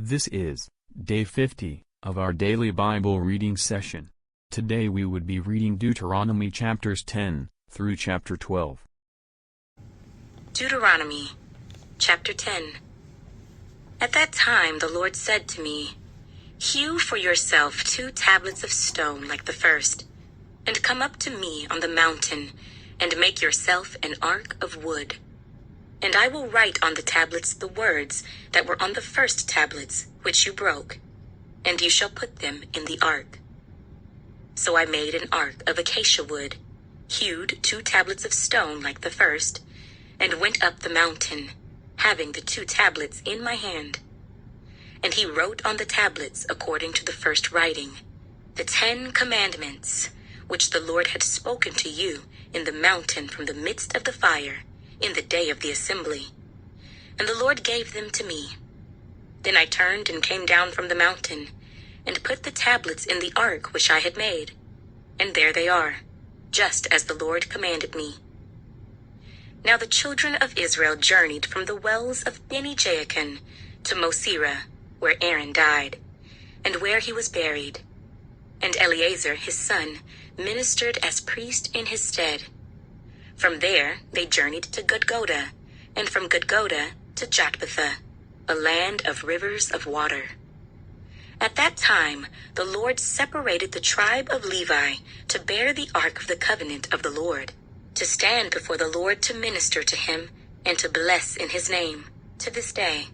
This is day 50 of our daily Bible reading session. Today we would be reading Deuteronomy chapters 10 through chapter 12. Deuteronomy chapter 10. At that time the Lord said to me, "Hew for yourself 2 tablets of stone like the first, and come up to me on the mountain, and make yourself an ark of wood. And I will write on the tablets the words that were on the first tablets, which you broke, and you shall put them in the ark." So I made an ark of acacia wood, hewed 2 tablets of stone like the first, and went up the mountain, having the 2 tablets in my hand. And he wrote on the tablets according to the first writing, the 10 commandments, which the Lord had spoken to you in the mountain from the midst of the fire, in the day of the assembly. And the Lord gave them to me. Then I turned and came down from the mountain, and put the tablets in the ark which I had made. And there they are, just as the Lord commanded me. Now the children of Israel journeyed from the wells of Beni-Jaakan to Mosera, where Aaron died, and where he was buried. And Eleazar his son ministered as priest in his stead. From there they journeyed to Gudgoda, and from Gudgoda to Jotbathah, a land of rivers of water. At that time the Lord separated the tribe of Levi to bear the ark of the covenant of the Lord, to stand before the Lord to minister to him, and to bless in his name, to this day.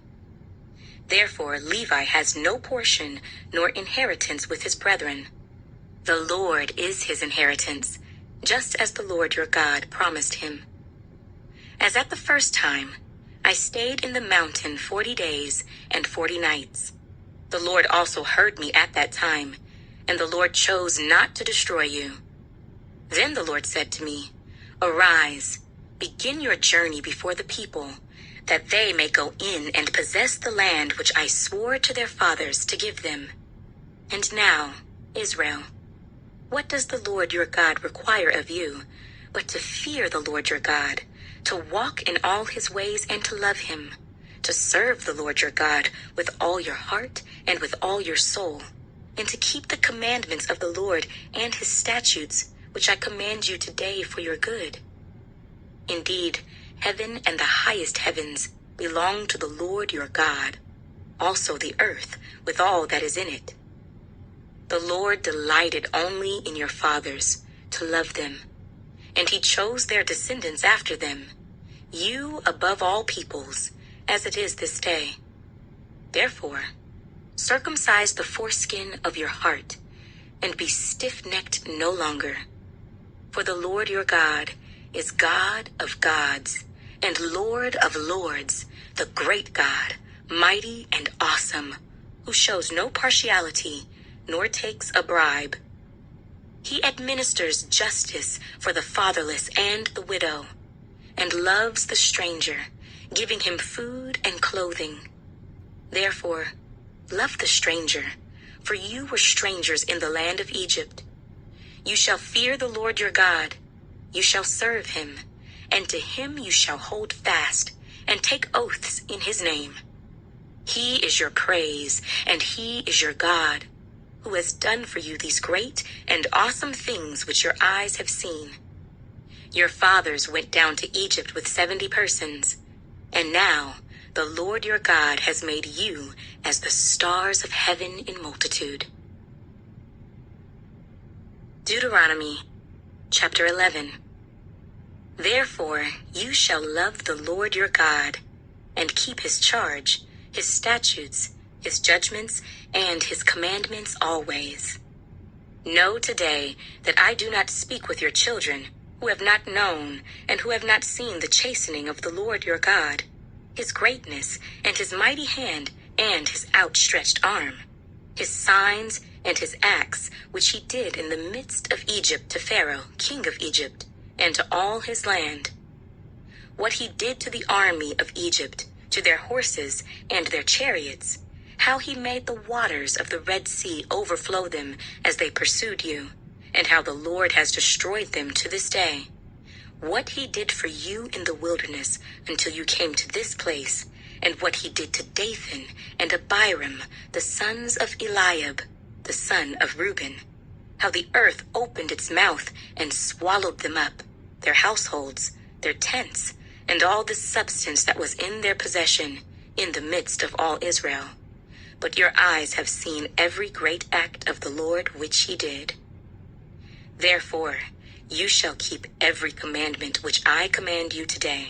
Therefore Levi has no portion nor inheritance with his brethren. The Lord is his inheritance, just as the Lord your God promised him. As at the first time, I stayed in the mountain 40 days and 40 nights. The Lord also heard me at that time, and the Lord chose not to destroy you. Then the Lord said to me, "Arise, begin your journey before the people, that they may go in and possess the land which I swore to their fathers to give them. And now, Israel, what does the Lord your God require of you, but to fear the Lord your God, to walk in all his ways and to love him, to serve the Lord your God with all your heart and with all your soul, and to keep the commandments of the Lord and his statutes, which I command you today for your good? Indeed, heaven and the highest heavens belong to the Lord your God, also the earth with all that is in it. The Lord delighted only in your fathers, to love them, and he chose their descendants after them, you above all peoples, as it is this day. Therefore, circumcise the foreskin of your heart, and be stiff-necked no longer. For the Lord your God is God of gods, and Lord of lords, the great God, mighty and awesome, who shows no partiality, nor takes a bribe. He administers justice for the fatherless and the widow, and loves the stranger, giving him food and clothing. Therefore, love the stranger, for you were strangers in the land of Egypt. You shall fear the Lord your God, you shall serve him, and to him you shall hold fast, and take oaths in his name. He is your praise, and he is your God, who has done for you these great and awesome things which your eyes have seen. Your fathers went down to Egypt with 70 persons, and now the Lord your God has made you as the stars of heaven in multitude. Deuteronomy chapter 11. Therefore you shall love the Lord your God, and keep his charge, his statutes, his judgments, and his commandments always. Know today that I do not speak with your children, who have not known and who have not seen the chastening of the Lord your God, his greatness and his mighty hand and his outstretched arm, his signs and his acts which he did in the midst of Egypt to Pharaoh, king of Egypt, and to all his land. What he did to the army of Egypt, to their horses and their chariots, how he made the waters of the Red Sea overflow them as they pursued you, and how the Lord has destroyed them to this day. What he did for you in the wilderness until you came to this place, and what he did to Dathan and Abiram, the sons of Eliab, the son of Reuben, how the earth opened its mouth and swallowed them up, their households, their tents, and all the substance that was in their possession, in the midst of all Israel. But your eyes have seen every great act of the Lord which he did. Therefore, you shall keep every commandment which I command you today,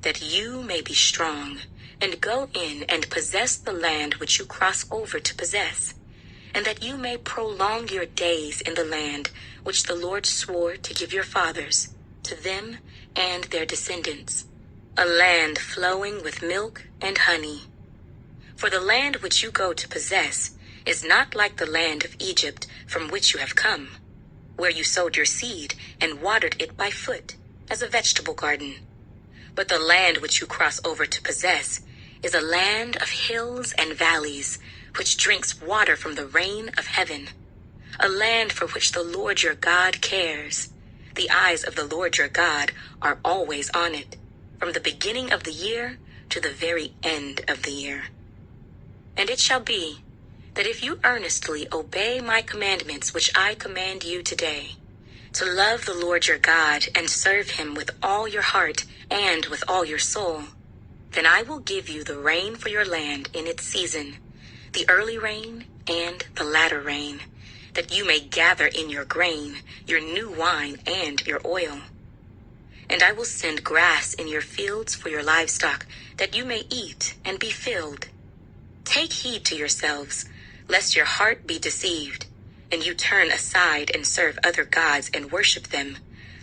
that you may be strong, and go in and possess the land which you cross over to possess, and that you may prolong your days in the land which the Lord swore to give your fathers, to them and their descendants, a land flowing with milk and honey. For the land which you go to possess is not like the land of Egypt from which you have come, where you sowed your seed and watered it by foot, as a vegetable garden. But the land which you cross over to possess is a land of hills and valleys, which drinks water from the rain of heaven, a land for which the Lord your God cares. The eyes of the Lord your God are always on it, from the beginning of the year to the very end of the year. And it shall be, that if you earnestly obey my commandments which I command you today, to love the Lord your God and serve him with all your heart and with all your soul, then I will give you the rain for your land in its season, the early rain and the latter rain, that you may gather in your grain, your new wine, and your oil. And I will send grass in your fields for your livestock, that you may eat and be filled. Take heed to yourselves, lest your heart be deceived, and you turn aside and serve other gods and worship them,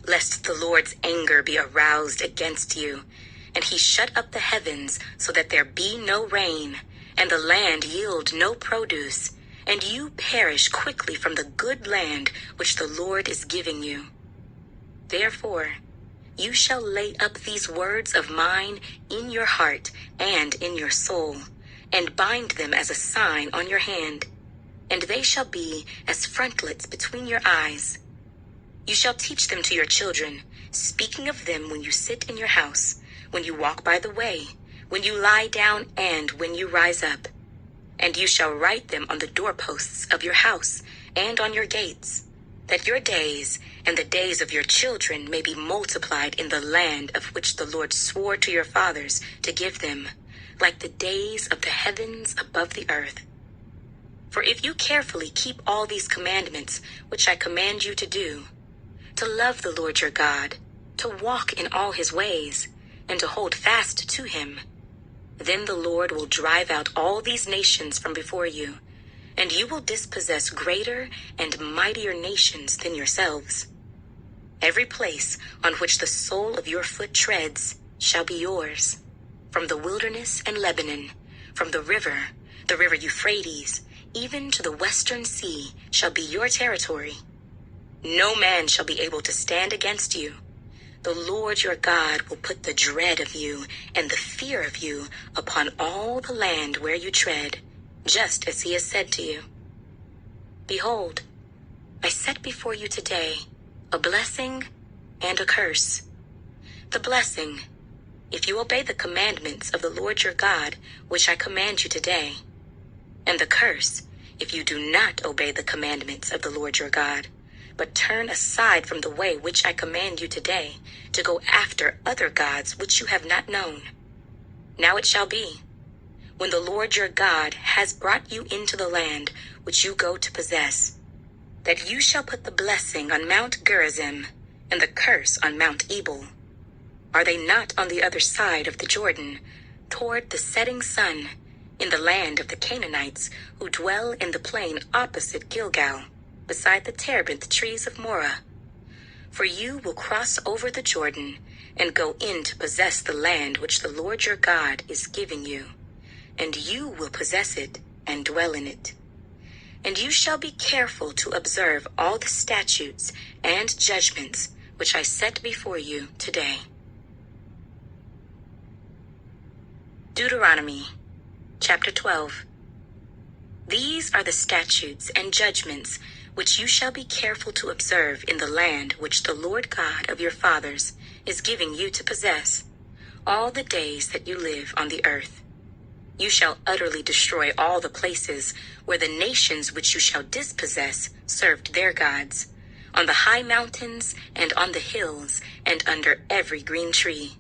lest the Lord's anger be aroused against you, and he shut up the heavens so that there be no rain, and the land yield no produce, and you perish quickly from the good land which the Lord is giving you. Therefore, you shall lay up these words of mine in your heart and in your soul, and bind them as a sign on your hand, and they shall be as frontlets between your eyes. You shall teach them to your children, speaking of them when you sit in your house, when you walk by the way, when you lie down, and when you rise up. And you shall write them on the doorposts of your house and on your gates, that your days and the days of your children may be multiplied in the land of which the Lord swore to your fathers to give them, like the days of the heavens above the earth. For if you carefully keep all these commandments which I command you to do, to love the Lord your God, to walk in all his ways, and to hold fast to him, then the Lord will drive out all these nations from before you, and you will dispossess greater and mightier nations than yourselves. Every place on which the sole of your foot treads shall be yours, from the wilderness and Lebanon, from the river Euphrates, even to the western sea shall be your territory. No man shall be able to stand against you. The Lord your God will put the dread of you and the fear of you upon all the land where you tread, just as he has said to you. Behold, I set before you today a blessing and a curse. The blessing, if you obey the commandments of the Lord your God, which I command you today, and the curse, if you do not obey the commandments of the Lord your God, but turn aside from the way which I command you today, to go after other gods which you have not known. Now it shall be, when the Lord your God has brought you into the land which you go to possess, that you shall put the blessing on Mount Gerizim, and the curse on Mount Ebal. Are they not on the other side of the Jordan, toward the setting sun, in the land of the Canaanites, who dwell in the plain opposite Gilgal, beside the terebinth trees of Morah? For you will cross over the Jordan, and go in to possess the land which the Lord your God is giving you, and you will possess it and dwell in it. And you shall be careful to observe all the statutes and judgments which I set before you today. Deuteronomy Chapter 12. These are the statutes and judgments which you shall be careful to observe in the land which the Lord God of your fathers is giving you to possess, all the days that you live on the earth, You shall utterly destroy all the places where the nations which you shall dispossess served their gods, on the high mountains and on the hills and under every green tree.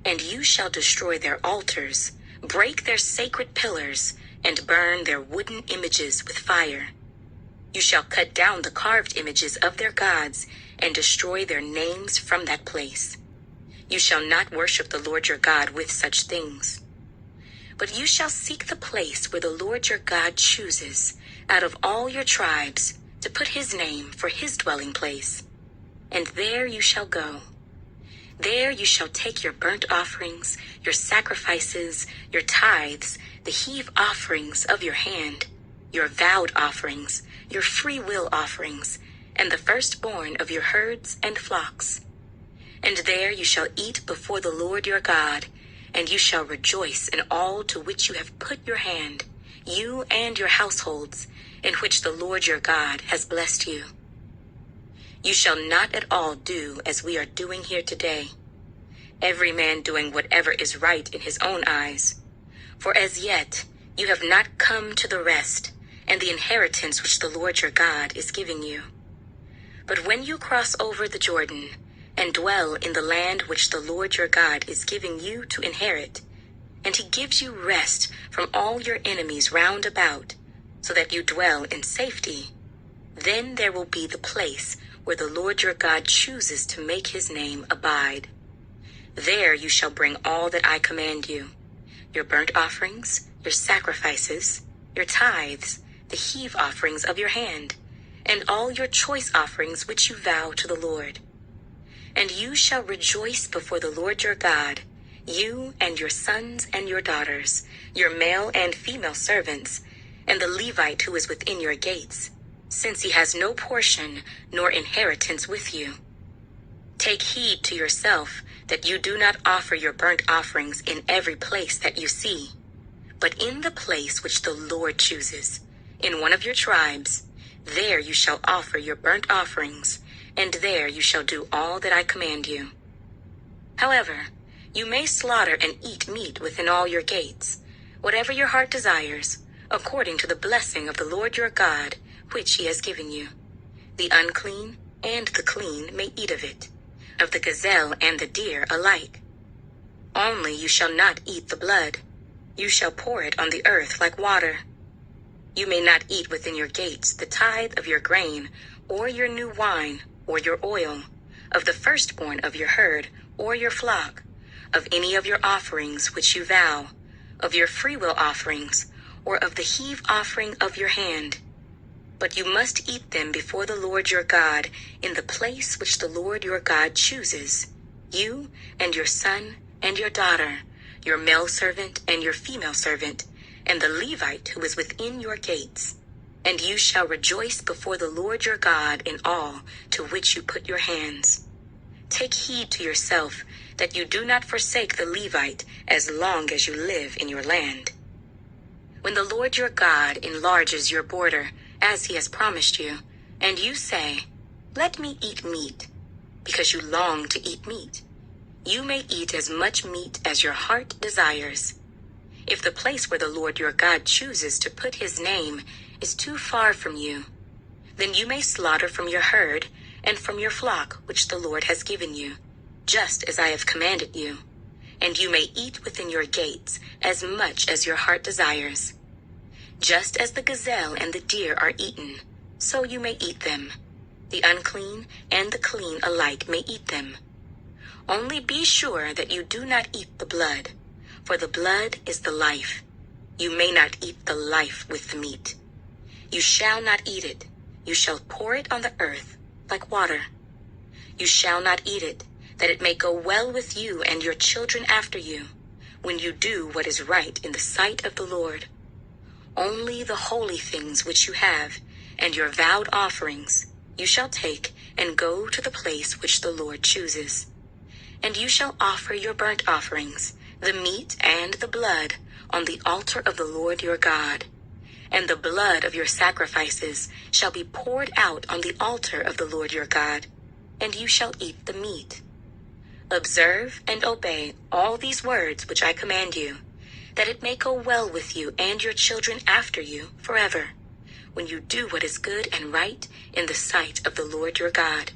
And you shall destroy their altars, break their sacred pillars, and burn their wooden images with fire. You shall cut down the carved images of their gods and destroy their names from that place. You shall not worship the Lord your God with such things. But you shall seek the place where the Lord your God chooses out of all your tribes to put his name for his dwelling place. And there you shall go. There you shall take your burnt offerings, your sacrifices, your tithes, the heave offerings of your hand, your vowed offerings, your free will offerings, and the firstborn of your herds and flocks. And there you shall eat before the Lord your God, and you shall rejoice in all to which you have put your hand, you and your households, in which the Lord your God has blessed you. You shall not at all do as we are doing here today, every man doing whatever is right in his own eyes. For as yet you have not come to the rest and the inheritance which the Lord your God is giving you. But when you cross over the Jordan and dwell in the land which the Lord your God is giving you to inherit, and he gives you rest from all your enemies round about, so that you dwell in safety, then there will be the place where the Lord your God chooses to make his name abide. There you shall bring all that I command you, your burnt offerings, your sacrifices, your tithes, the heave offerings of your hand, and all your choice offerings which you vow to the Lord. And you shall rejoice before the Lord your God, you and your sons and your daughters, your male and female servants, and the Levite who is within your gates, since he has no portion nor inheritance with you. Take heed to yourself that you do not offer your burnt offerings in every place that you see, but in the place which the Lord chooses, in one of your tribes, there you shall offer your burnt offerings, and there you shall do all that I command you. However, you may slaughter and eat meat within all your gates, whatever your heart desires, according to the blessing of the Lord your God, which he has given you. The unclean and the clean may eat of it, of the gazelle and the deer alike. Only you shall not eat the blood. You shall pour it on the earth like water. You may not eat within your gates the tithe of your grain, or your new wine, or your oil, of the firstborn of your herd, or your flock, of any of your offerings which you vow, of your freewill offerings, or of the heave offering of your hand. But you must eat them before the Lord your God in the place which the Lord your God chooses, you and your son and your daughter, your male servant and your female servant, and the Levite who is within your gates. And you shall rejoice before the Lord your God in all to which you put your hands. Take heed to yourself that you do not forsake the Levite as long as you live in your land. When the Lord your God enlarges your border, as he has promised you, and you say, "Let me eat meat," because you long to eat meat, you may eat as much meat as your heart desires. If the place where the Lord your God chooses to put his name is too far from you, then you may slaughter from your herd and from your flock which the Lord has given you, just as I have commanded you, and you may eat within your gates as much as your heart desires. Just as the gazelle and the deer are eaten, so you may eat them. The unclean and the clean alike may eat them. Only be sure that you do not eat the blood, for the blood is the life. You may not eat the life with the meat. You shall not eat it. You shall pour it on the earth like water. You shall not eat it, that it may go well with you and your children after you, when you do what is right in the sight of the Lord. Only the holy things which you have, and your vowed offerings, you shall take and go to the place which the Lord chooses. And you shall offer your burnt offerings, the meat and the blood, on the altar of the Lord your God. And the blood of your sacrifices shall be poured out on the altar of the Lord your God, and you shall eat the meat. Observe and obey all these words which I command you, that it may go well with you and your children after you forever, when you do what is good and right in the sight of the Lord your God.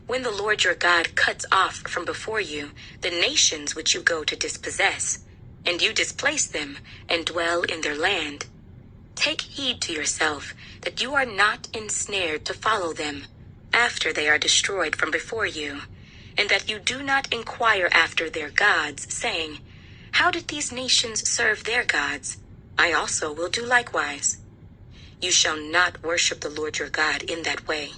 When the Lord your God cuts off from before you the nations which you go to dispossess, and you displace them and dwell in their land, take heed to yourself that you are not ensnared to follow them after they are destroyed from before you, and that you do not inquire after their gods, saying, "How did these nations serve their gods? I also will do likewise." You shall not worship the Lord your God in that way,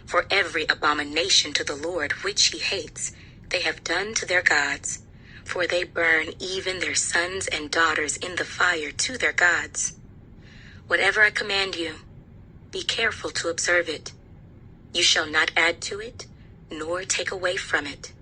for every abomination to the Lord which he hates they have done to their gods, for they burn even their sons and daughters in the fire to their gods. Whatever I command you, be careful to observe it. You shall not add to it, nor take away from it.